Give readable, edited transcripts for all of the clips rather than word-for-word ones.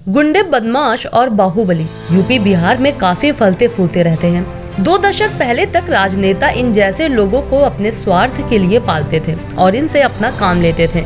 गुंडे, बदमाश और बाहुबली यूपी बिहार में काफी फलते फूलते रहते हैं। 2 दशक पहले तक राजनेता इन जैसे लोगों को अपने स्वार्थ के लिए पालते थे और इनसे अपना काम लेते थे,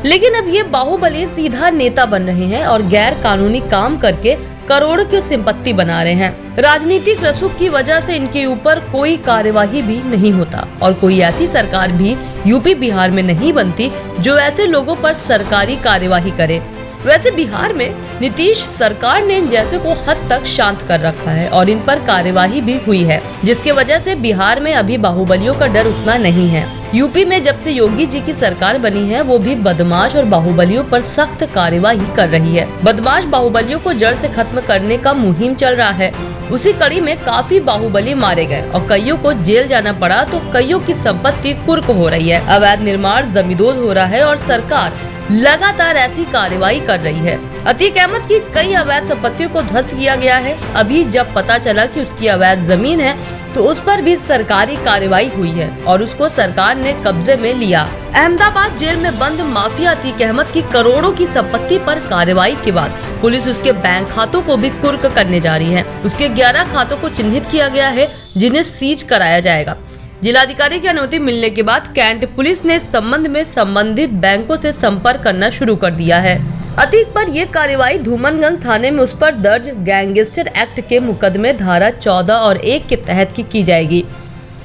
लेकिन अब ये बाहुबली सीधा नेता बन रहे हैं और गैर कानूनी काम करके करोड़ों की संपत्ति बना रहे हैं। राजनीतिक रसूख की वजह से इनके ऊपर कोई कार्यवाही भी नहीं होता और कोई ऐसी सरकार भी यूपी बिहार में नहीं बनती जो ऐसे लोगों पर सरकारी कार्यवाही करे। वैसे बिहार में नीतीश सरकार ने इन जैसे को हद तक शांत कर रखा है और इन पर कार्यवाही भी हुई है, जिसके वजह से बिहार में अभी बाहुबलियों का डर उतना नहीं है। यूपी में जब से योगी जी की सरकार बनी है, वो भी बदमाश और बाहुबलियों पर सख्त कार्यवाही कर रही है। बदमाश बाहुबलियों को जड़ से खत्म करने का मुहिम चल रहा है। उसी कड़ी में काफी बाहुबली मारे गए और कईयों को जेल जाना पड़ा, तो कईयों की संपत्ति कुर्क हो रही है। अवैध निर्माण जमींदोज हो रहा है और सरकार लगातार ऐसी कार्रवाई कर रही है। अतीक अहमद की कई अवैध संपत्तियों को ध्वस्त किया गया है। अभी जब पता चला कि उसकी अवैध जमीन है, तो उस पर भी सरकारी कार्रवाई हुई है और उसको सरकार ने कब्जे में लिया। अहमदाबाद जेल में बंद माफिया अतीक अहमद की करोड़ों की संपत्ति पर कार्रवाई के बाद पुलिस उसके बैंक खातों को भी कुर्क करने जा रही है। उसके 11 खातों को चिन्हित किया गया है, जिन्हें सीज कराया जाएगा। जिलाधिकारी की अनुमति मिलने के बाद कैंट पुलिस ने इस संबंध में संबंधित बैंकों से संपर्क करना शुरू कर दिया है। अतीक पर यह कार्रवाई धूमनगंज थाने में उस पर दर्ज गैंगस्टर एक्ट के मुकदमे धारा 14 और 1 के तहत की जाएगी।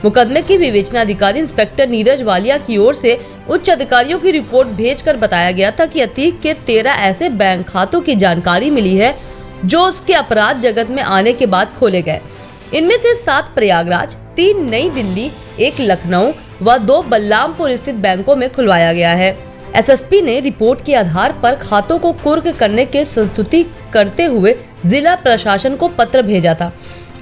मुकदमे की विवेचना अधिकारी इंस्पेक्टर नीरज वालिया की ओर से उच्च अधिकारियों की रिपोर्ट भेजकर बताया गया था कि अतीक के 13 ऐसे बैंक खातों की जानकारी मिली है जो उसके अपराध जगत में आने के बाद खोले गए। इनमें से 7 प्रयागराज, 3 नई दिल्ली, 1 लखनऊ व 2 बलरामपुर स्थित बैंकों में खुलवाया गया है। एसएसपी ने रिपोर्ट के आधार पर खातों को कुर्क करने के संस्तुति करते हुए जिला प्रशासन को पत्र भेजा था।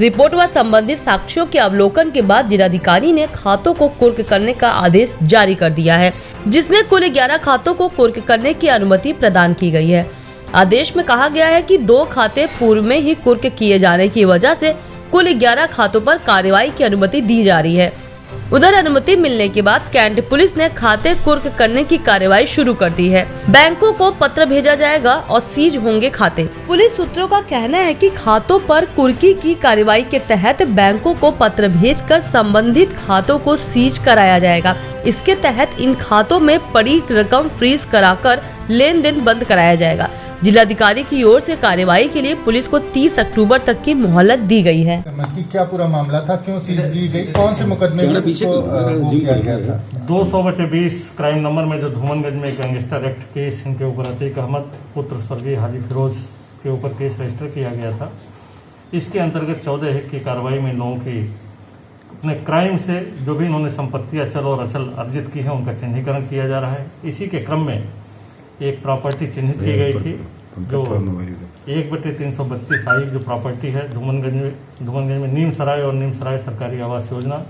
रिपोर्ट व संबंधित साक्ष्यों के अवलोकन के बाद जिलाधिकारी ने खातों को कुर्क करने का आदेश जारी कर दिया है, जिसमें कुल 11 खातों को कुर्क करने की अनुमति प्रदान की गई है। आदेश में कहा गया है कि 2 खाते पूर्व में ही कुर्क किए जाने की वजह से कुल 11 खातों पर कार्रवाई की अनुमति दी जा रही है। उधर अनुमति मिलने के बाद कैंट पुलिस ने खाते कुर्क करने की कार्रवाई शुरू कर दी है। बैंकों को पत्र भेजा जाएगा और सीज होंगे खाते। पुलिस सूत्रों का कहना है कि खातों पर कुर्की की कार्रवाई के तहत बैंकों को पत्र भेजकर संबंधित खातों को सीज कराया जाएगा। इसके तहत इन खातों में पड़ी रकम फ्रीज कराकर लेन देन बंद कराया जाएगा। जिलाधिकारी की ओर से कार्रवाई के लिए पुलिस को 30 अक्टूबर तक की मोहलत दी गई है। क्या पूरा मामला था, क्यों सीज की गई, कौन से मुकदमे में किया गया था? 200/20 क्राइम नंबर में जो धूमनगंज में गैंगस्टर एक्ट केस इनके ऊपर अतीक अहमद पुत्र स्वर्गीय हाजी फिरोज के ऊपर केस रजिस्टर किया गया था। इसके अंतर्गत 14 की कार्रवाई में लोगों की अपने क्राइम से जो भी इन्होंने संपत्ति अचल और अचल अर्जित की है उनका चिन्हीकरण किया जा रहा है। इसी के क्रम में एक प्रॉपर्टी चिन्हित की गई थी जो 1/332 आई जो प्रॉपर्टी है धूमनगंज में नीम सराय और नीम सराय सरकारी आवास योजना।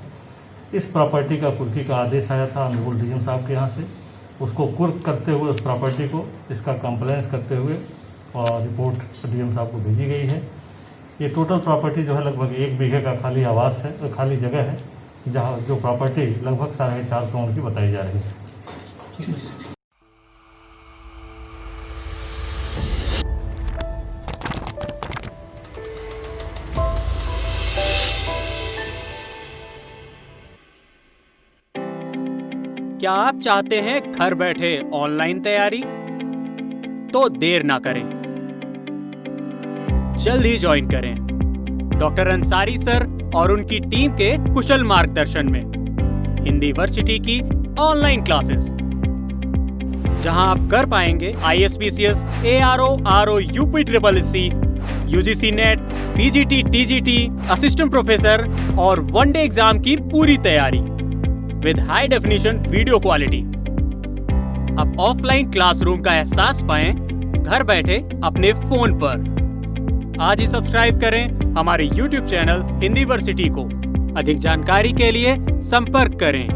इस प्रॉपर्टी का कुर्की का आदेश आया था ऑनरेबल डीएम साहब के यहाँ से। उसको कुर्क करते हुए उस प्रॉपर्टी को इसका कंप्लेंस करते हुए और रिपोर्ट डीएम साहब को भेजी गई है। ये टोटल प्रॉपर्टी जो है लगभग 1 बीघे का खाली आवास है, खाली जगह है, जहाँ जो प्रॉपर्टी लगभग 4.5 करोड़ की बताई जा रही है। क्या आप चाहते हैं घर बैठे ऑनलाइन तैयारी? तो देर ना करें, जल्द ही ज्वाइन करें डॉक्टर अंसारी सर और उनकी टीम के कुशल मार्गदर्शन में हिंदी वर्सिटी की ऑनलाइन क्लासेस, जहां आप कर पाएंगे ISPCS, ARO, RO, UPSSC, UGC net, PGT, TGT, assistant professor और वनडे एग्जाम की पूरी तैयारी with high definition video quality. अब ऑफलाइन क्लासरूम का एहसास पाएं घर बैठे अपने फोन पर। आज ही सब्सक्राइब करें हमारे YouTube चैनल हिंदी वर्सिटी को। अधिक जानकारी के लिए संपर्क करें।